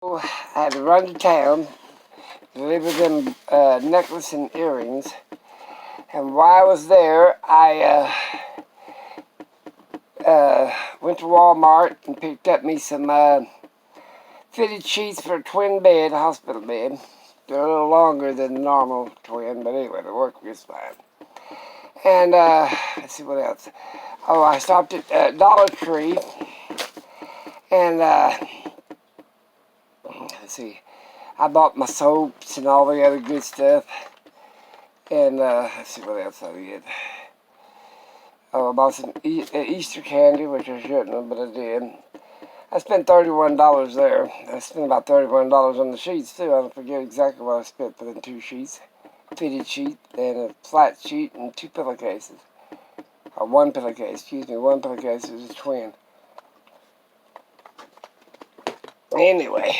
I had to run to town to deliver them necklace and earrings. And while I was there, I went to Walmart and picked up me some fitted sheets for a twin bed, hospital bed. They're a little longer than the normal twin, but anyway, they work just fine. And let's see what else. Oh, I stopped at Dollar Tree, and let's see, I bought my soaps and all the other good stuff. And let's see what else I did. Oh, I bought some Easter candy, which I shouldn't have, but I did. I spent $31 there. I spent about $31 on the sheets, too. I don't forget exactly what I spent for the 2 sheets. Fitted sheet and a flat sheet and 2 pillowcases. Or 1 pillowcase, excuse me, 1 pillowcase. It was a twin. Anyway,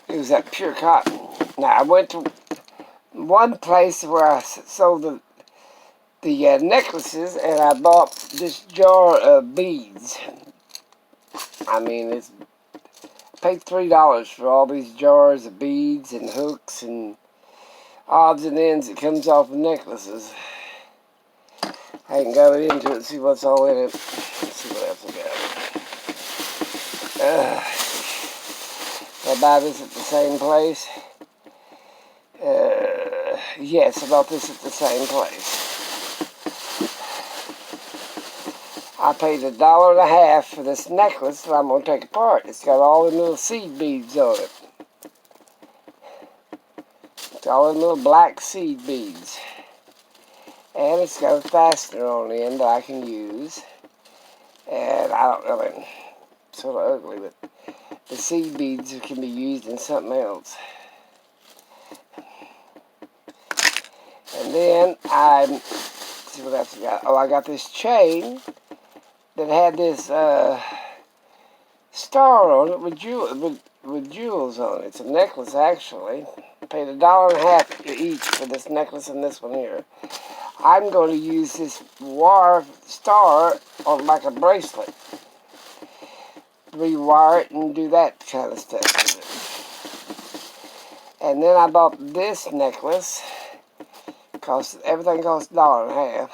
it was that pure cotton. Now, I went to one place where I sold the necklaces, and I bought this jar of beads. I mean, I paid $3 for all these jars of beads and hooks and odds and ends that comes off of necklaces. I ain't got it into it, see what's all in it. Let's see what else I got. I buy this at the same place. Yes, I bought this at the same place. I paid $1.50 for this necklace that I'm going to take apart. It's got all the little seed beads on it. It's all the little black seed beads. And it's got a fastener on the end that I can use. And I don't know, it's sort of ugly, but the seed beads can be used in something else. And then let's see what else I got. Oh, I got this chain that had this star on it with jewels on it. It's a necklace, actually. I paid $1.50 each for this necklace and this one here. I'm going to use this wire star on like a bracelet. Rewire it and do that kind of stuff with it. And then I bought this necklace. Everything cost $1.50.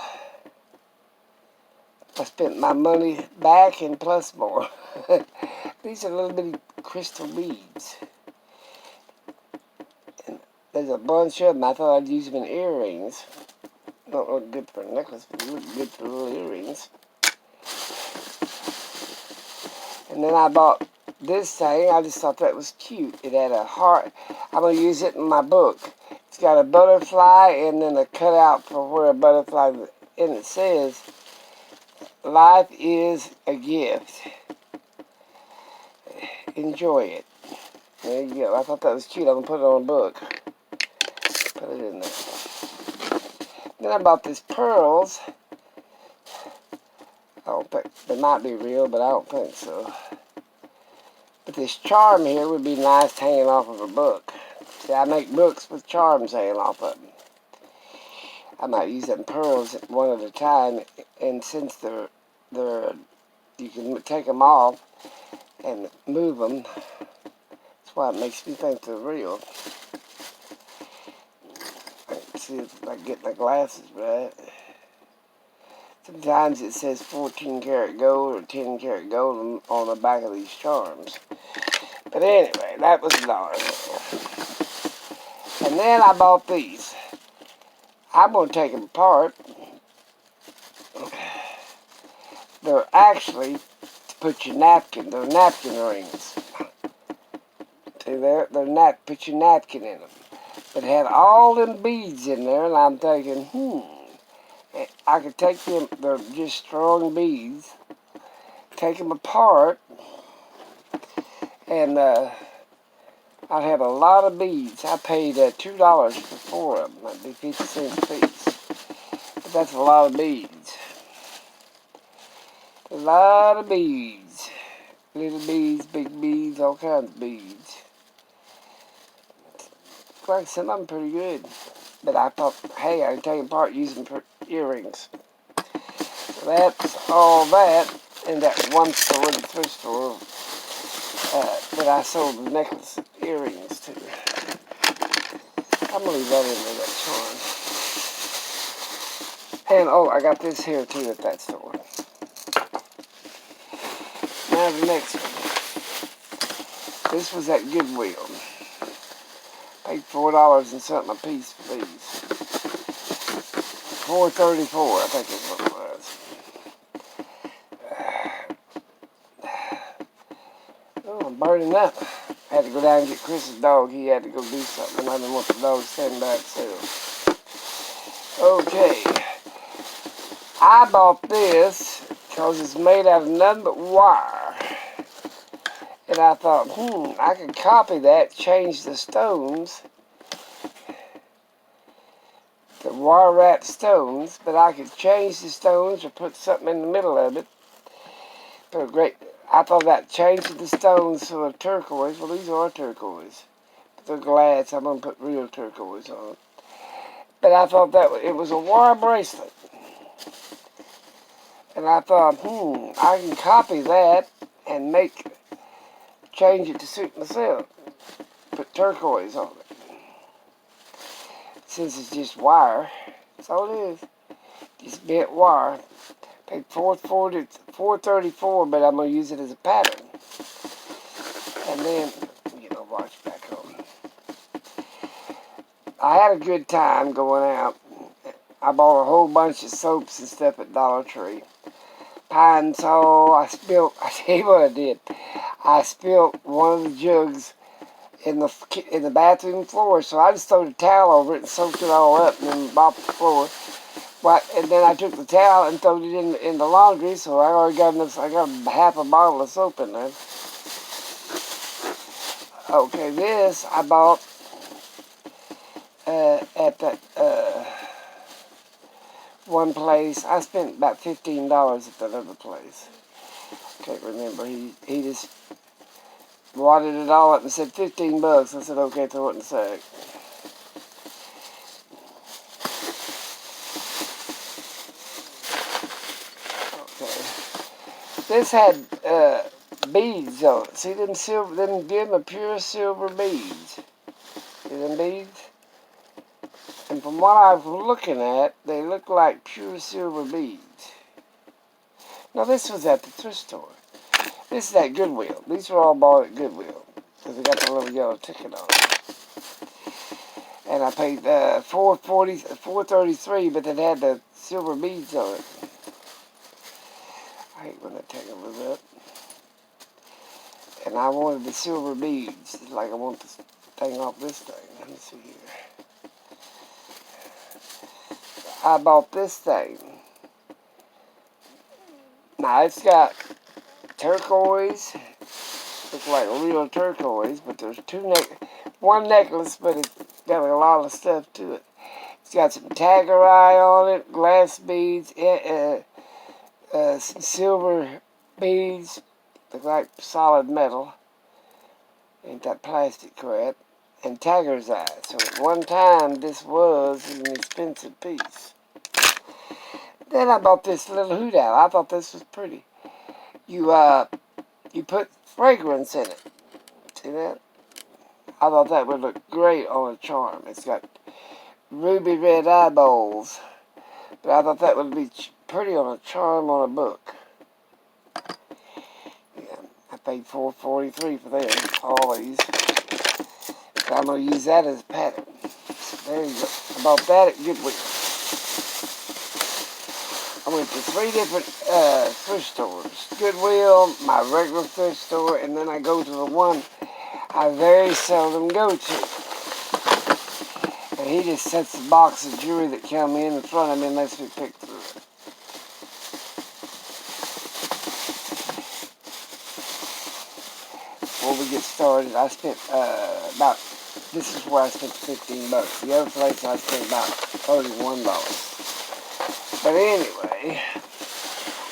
I spent my money back and plus more. These are little bitty crystal beads. And there's a bunch of them. I thought I'd use them in earrings. Don't look good for a necklace, but they look good for little earrings. And then I bought this thing. I just thought that was cute. It had a heart. I'm going to use it in my book. It's got a butterfly and then a cutout for where a butterfly, and it says, "Life is a gift. Enjoy it." There you go. I thought that was cute. I'm going to put it on a book. Put it in there. Then I bought these pearls. I don't think they might be real, but I don't think so. But this charm here would be nice hanging off of a book. See, I make books with charms hanging off of them. I might use them pearls one at a time, and since they're you can take them off and move them. That's why it makes me think they're real. See if I can get my glasses right. Sometimes it says 14 karat gold or 10 karat gold on the back of these charms. But anyway, that was $1. And then I bought these. I'm going to take them apart. They're actually to put your napkin. They're napkin rings. See there? Put your napkin in them. But it had all them beads in there, and I'm thinking, I could take them, they're just strong beads, take them apart, and I'd have a lot of beads. I paid $2 for 4 of them. That'd be 50 cents a piece. But that's a lot of beads. A lot of beads. Little beads, big beads, all kinds of beads. Like some of them pretty good. But I thought, hey, I can take them apart using earrings. So that's all that in that one store, the thrift store. that I sold the necklace earrings to. I'm going to leave that in there, that charm. And, oh, I got this here, too, at that store. Now the next one. This was at Goodwill. Paid $4 and something a piece for these. $4.34, I think is what it was. Oh, I'm burning up. I had to go down and get Chris's dog. He had to go do something, and I didn't want the dog standing by itself. Okay. I bought this because it's made out of nothing but wire. And I thought, I could copy that, change the stones, the wire-wrapped stones, but I could change the stones or put something in the middle of it. I thought about changing the stones to a turquoise. Well, these are turquoise. But they're glass. I'm going to put real turquoise on it. But I thought that it was a wire bracelet. And I thought, I can copy that and change it to suit myself. Put turquoise on it. Since it's just wire, that's all it is. Just bent wire. Paid $4.34, but I'm going to use it as a pattern. And then, watch back on. I had a good time going out. I bought a whole bunch of soaps and stuff at Dollar Tree. Pine Sol, I tell you what I did. I spilled one of the jugs in the bathroom floor, so I just threw a towel over it and soaked it all up and then mopped the floor. And then I took the towel and threw it in the laundry, so I already got I got half a bottle of soap in there. Okay, this I bought at that one place. I spent about $15 at that other place. Can't remember. He just wadded it all up and said $15. I said, okay, throw it in the sack. Okay. This had beads on it. See them pure silver beads. See them beads? And from what I was looking at, they look like pure silver beads. Now this was at the thrift store. This is at Goodwill. These were all bought at Goodwill because they got the little yellow ticket on it. And I paid $4.33, but it had the silver beads on it. I hate when they take those up. And I wanted the silver beads, like I want this thing off this thing. Let me see here. I bought this thing. Now it's got turquoise. Looks like real turquoise, but there's one necklace, but it's got a lot of stuff to it. It's got some taggereye on it, glass beads, some silver beads, look like solid metal. Ain't that plastic crap. And tagger's eye. So at one time, this was an expensive piece. Then I bought this little hoot owl. I thought this was pretty. You put fragrance in it. See that? I thought that would look great on a charm. It's got ruby red eyeballs. But I thought that would be pretty on a charm on a book. Yeah, I paid $4.43 for them, all these. But I'm going to use that as a pattern. So there you go. I bought that at Goodwill. I went to 3 different thrift stores. Goodwill, my regular thrift store, and then I go to the one I very seldom go to. And he just sets the box of jewelry that come in front of me and lets me pick through it. Before we get started, I spent this is where I spent $15. The other place I spent about $31. But anyway,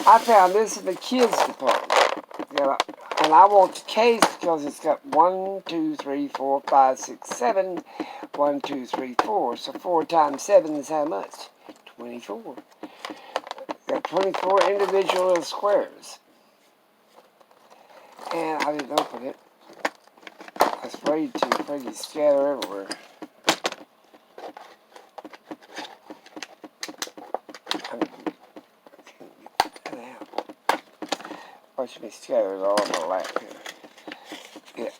I found this in the kids department. And I want the case because it's got 1, 2, 3, 4, 5, 6, 7. 1, 2, 3, 4. So 4 times 7 is how much? 24. Got 24 individual little squares. And I didn't open it. was afraid to scatter everywhere. Watch me scatter it all on my lap here. Yeah.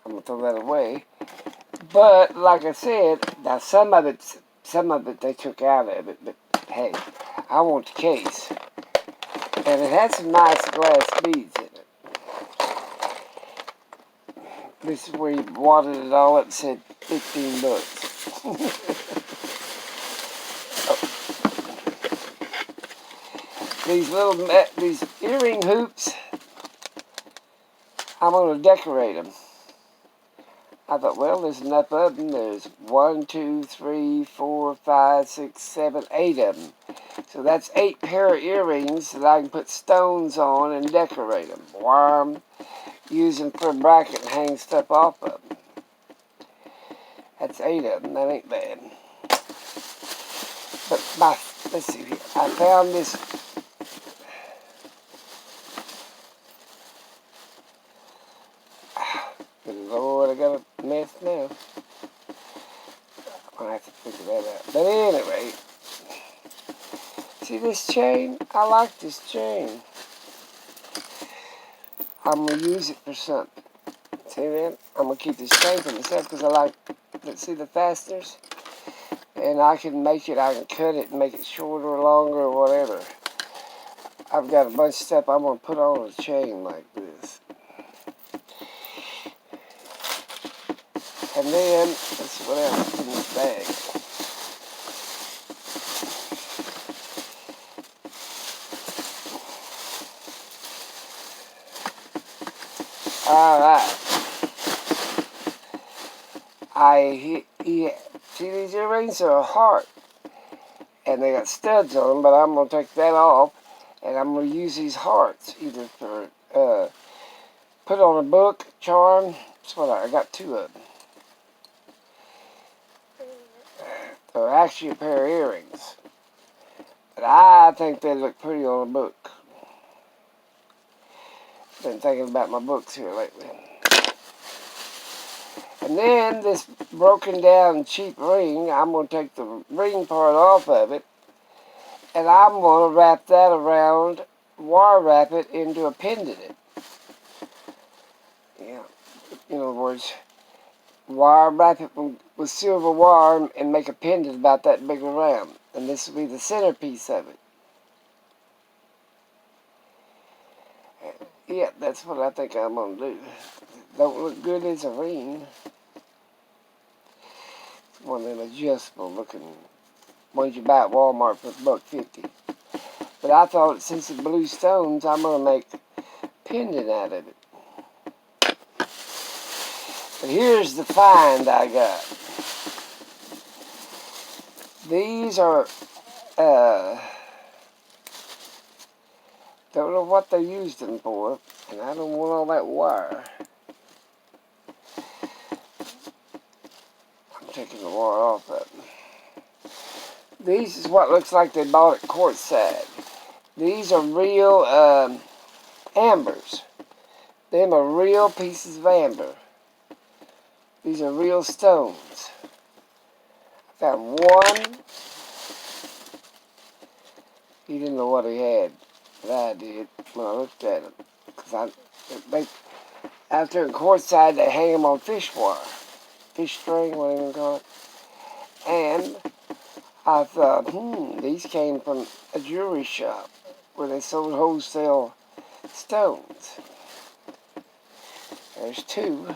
I'm going to throw that away. But, like I said, now some of it they took out of it, but hey, I want the case. And it had some nice glass beads in it. This is where he wadded it all up and said $15. These earring hoops, I'm going to decorate them. I thought, well, there's enough of them. There's 1, 2, 3, 4, 5, 6, 7, 8 of them. So that's 8 pair of earrings that I can put stones on and decorate them. Wire them, use them for a bracket and hang stuff off of them. That's 8 of them. That ain't bad. But let's see here. I found this. Good Lord, I got a mess now. I'm going to have to figure that out. But anyway, see this chain? I like this chain. I'm going to use it for something. See that? I'm going to keep this chain for myself because I like, see the fasteners? And I can cut it and make it shorter or longer or whatever. I've got a bunch of stuff I'm going to put on a chain like this. And then, let's see what else is in this bag. Alright. See these earrings are a heart. And they got studs on them, but I'm going to take that off. And I'm going to use these hearts either for, put on a book, charm. That's what I got 2 of them. They're actually a pair of earrings. But I think they look pretty on a book. Been thinking about my books here lately. And then this broken down cheap ring, I'm going to take the ring part off of it. And I'm going to wrap that around, wire wrap it into a pendant. Yeah. In other words, wire wrap it with silver wire and make a pendant about that big around. And this will be the centerpiece of it. Yeah, that's what I think I'm going to do. Don't look good as a ring. One of them adjustable looking ones you buy at Walmart for $1.50. But I thought since it's blue stones, I'm going to make a pendant out of it. But here's the find I got. These are, don't know what they used them for, and I don't want all that wire. I'm taking the wire off of them. These is what looks like they bought at Courtside. These are real ambers. Them are real pieces of amber. These are real stones. I found one. He didn't know what he had, but I did when I looked at him. Because out there in Courtside, they hang them on fish wire. Fish string, whatever you call it. And I thought, these came from a jewelry shop where they sold wholesale stones. There's 2.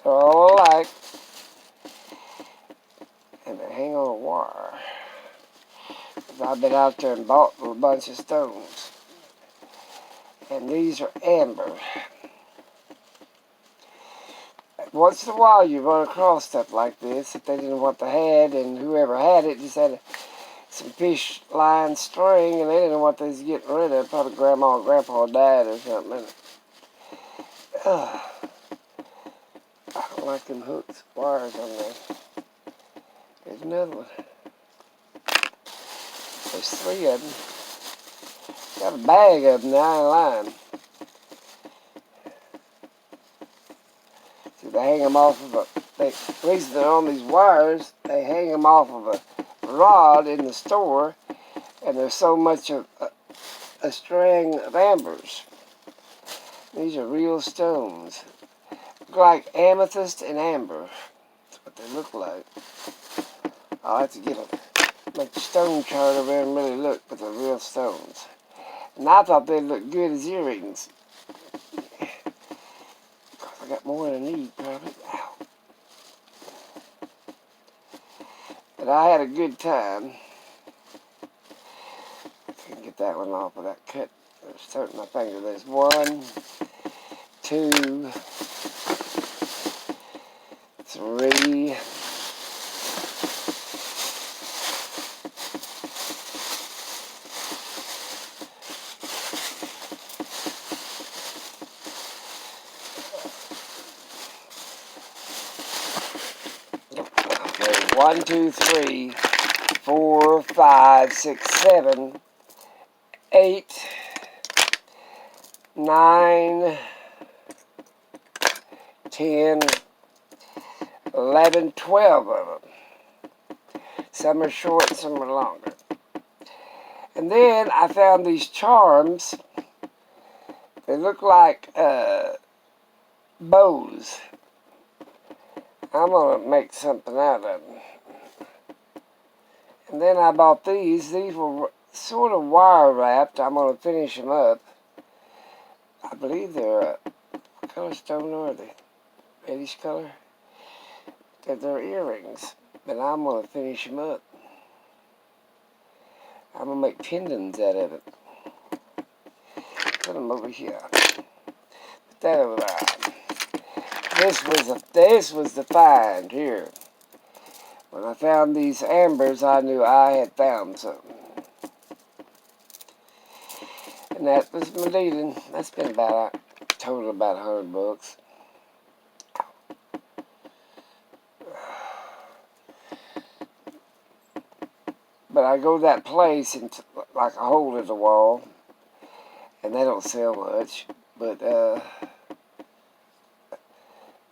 They're all alike. And they hang on a wire. I've been out there and bought a bunch of stones. And these are amber. Once in a while you run across stuff like this that they didn't know what they had, and whoever had it just had some fish line string, and they didn't know what they was getting rid of. Probably grandma or grandpa died or something. I don't like them hooks, wires on there. There's another one. There's 3 of them. Got a bag of them now, I ain't lying. So they hang them off of the reason they're on these wires, they hang them off of a rod in the store, and there's so much of a string of ambers. These are real stones. Look like amethyst and amber. That's what they look like. I'll have to make the stone chart over there and really look, but they're real stones. And I thought they'd look good as earrings. I got more than I need, probably. Ow. But I had a good time. I can get that one off of that cut. It's hurting my finger. There's 1, 2, 3. Okay, 1, 2, 3, 4, 5, 6, 7, 8, 9, 10, 11, 12 of them. Some are short, some are longer. And then I found these charms. They look like bows. I'm going to make something out of them. And then I bought these. These were sort of wire wrapped. I'm going to finish them up. I believe they're what color stone are they? Reddish color? They're earrings. But I'm going to finish them up. I'm going to make pendants out of it. Put them over here. Put that over there. This was the find here. When I found these ambers, I knew I had found something. And that was my dealing. That's been about total about $100. But I go to that place and like a hole in the wall, and they don't sell much, but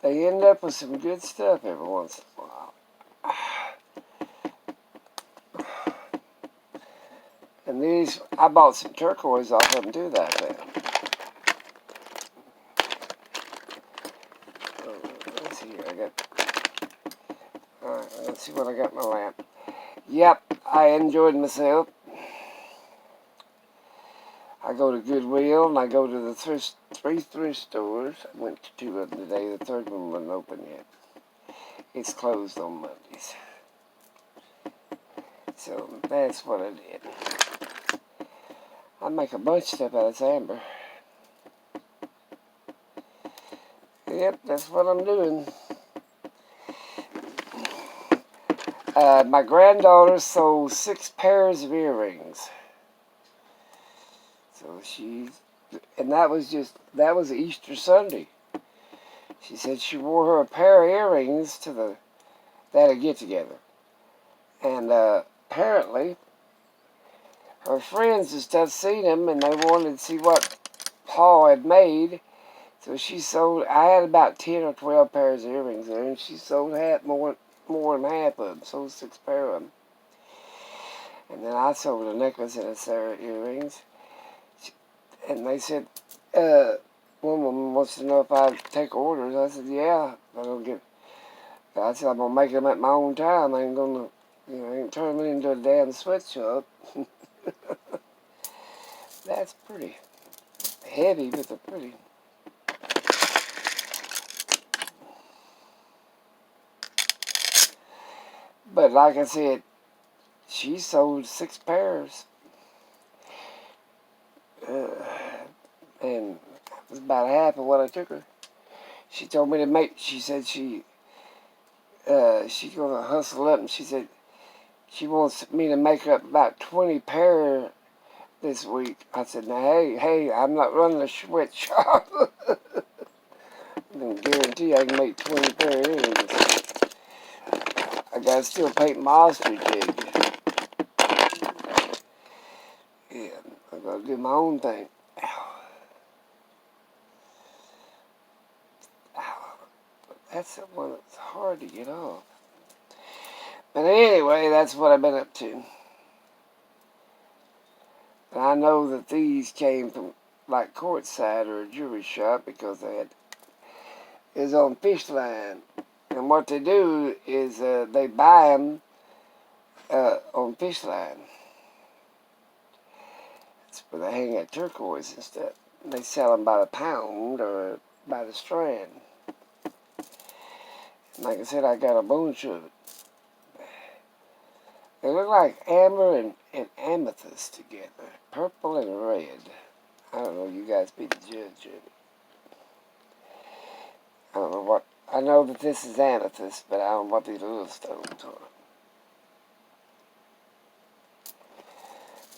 they end up with some good stuff every once in a while. And these, I bought some turquoise off of them too that day. Let's see here, alright, let's see what I got in my lamp. Yep, I enjoyed myself. I go to Goodwill and I go to the three thrift stores. I went to 2 of them today. The third one wasn't open yet. It's closed on Mondays. So that's what I did. I make a bunch of stuff out of this amber. Yep, that's what I'm doing. My granddaughter sold 6 pairs of earrings. So and that was Easter Sunday. She said she wore her a pair of earrings to that get together. And apparently her friends and stuff seen them and they wanted to see what Paul had made. So she sold, I had about 10 or 12 pairs of earrings there, and she sold more than half of them, sold 6 pairs of them. And then I sold a necklace and a pair of earrings. And they said, one woman wants to know if I take orders. I said, yeah. I said, I'm going to make them at my own time. I ain't going to, I ain't turn them into a damn sweatshop. That's pretty. Heavy, but they're pretty. But like I said, she sold 6 pairs. And it was about half of what I took her. She told me to make, she said she's going to hustle up, and she said she wants me to make up about 20 pairs this week. I said, now, hey, I'm not running a sweatshop. I can guarantee I can make 20 pairs of earrings. I gotta still paint my ostrich egg. Yeah, I gotta do my own thing. Ow. Ow. That's the one that's hard to get off. But anyway, that's what I've been up to. And I know that these came from like Courtside or a jewelry shop because they had is on fish line. And what they do is they buy them on fish line. That's where they hang that turquoise and stuff. And they sell them by the pound or by the strand. And like I said, I got a bunch of it. They look like amber and amethyst together. Purple and red. I don't know, you guys be the judge of it. I don't know what, I know that this is amethyst, but I don't know what these little stones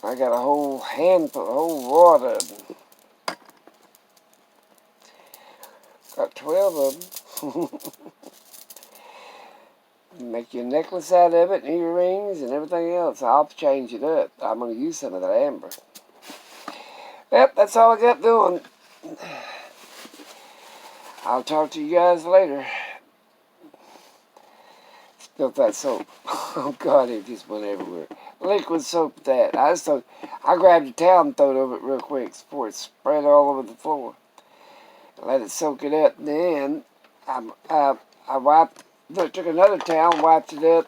are. I got a whole handful, a whole wad of them. Got 12 of them. Make you a necklace out of it, and earrings, and everything else. I'll change it up. I'm going to use some of that amber. Yep, that's all I got doing. I'll talk to you guys later. Spilt that soap. Oh, God, it just went everywhere. Liquid soap, that. I grabbed a towel and threw it over it real quick before it spread all over the floor. Let it soak it up. Then I took another towel and wiped it up.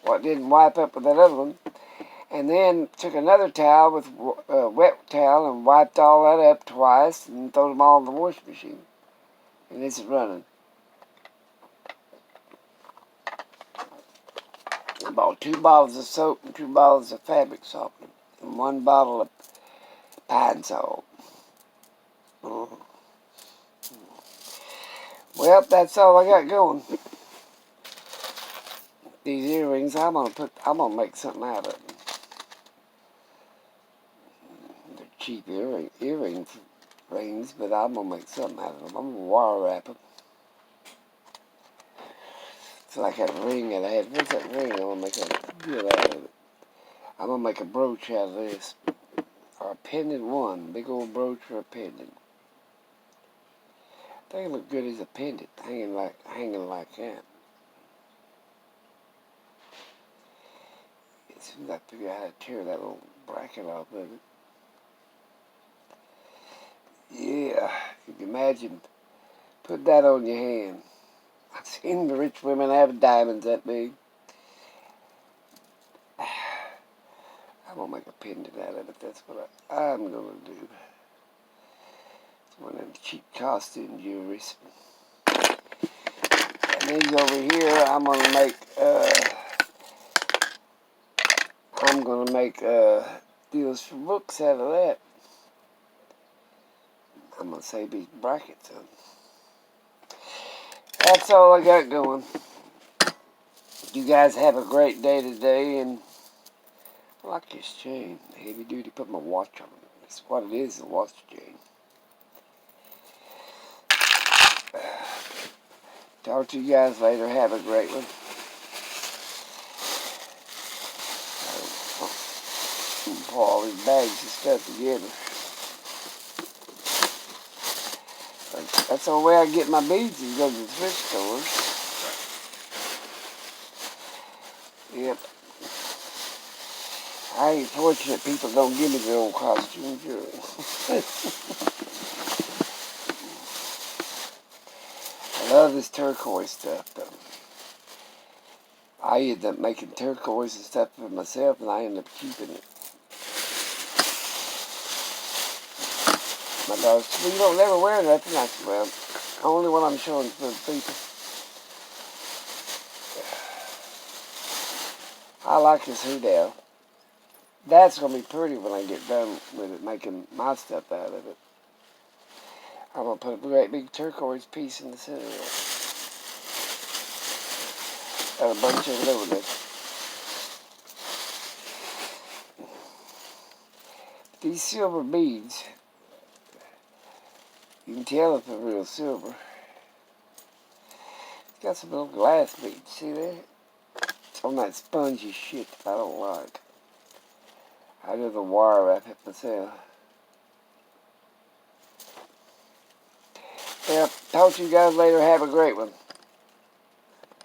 Well, it didn't wipe up with that other one. And then took another towel with a wet towel and wiped all that up twice and threw them all in the washing machine. And it's running. I bought 2 bottles of soap and 2 bottles of fabric softener and 1 bottle of pine salt. Well, that's all I got going. These earrings, I'm gonna make something out of them. They're cheap earring rings, but I'm gonna make something out of them. I'm gonna wire wrap them. It's like that ring that I had. What's that ring? I'm gonna make a deal out of it. I'm gonna make a brooch out of this, or a pendant one, big old brooch or a pendant. I think it look good as a pendant, hanging like that. As soon as I figure out how to tear that little bracket off of it. Yeah, you can imagine, put that on your hand. I've seen the rich women have diamonds that big. I'm going to make a pendant out of it. That's what I'm going to do. It's one of them cheap costume jewelries. And these over here, I'm going to make deals for books out of that. I'm going to save these brackets up. That's all I got going. You guys have a great day today, and I like this chain. Heavy duty, put my watch on it. That's what it is, a watch chain. Talk to you guys later. Have a great one. Pull all these bags and stuff together. That's the only way I get my beads is go to the thrift stores. Yep. I ain't fortunate people don't give me their old costume jewelry. I love this turquoise stuff though. I end up making turquoise and stuff for myself, and I end up keeping it. My daughter said, well, you don't never wear nothing. I said, well, only when I'm showing for the people. I like this hoodoo. That's going to be pretty when I get done with it, making my stuff out of it. I'm going to put a great big turquoise piece in the center of it. And a bunch of it over there. These silver beads, you can tell if they're real silver. It's got some little glass beads, see that? It's on that spongy shit that I don't like. I do the wire wrap it myself. Yeah, talk to you guys later. Have a great one.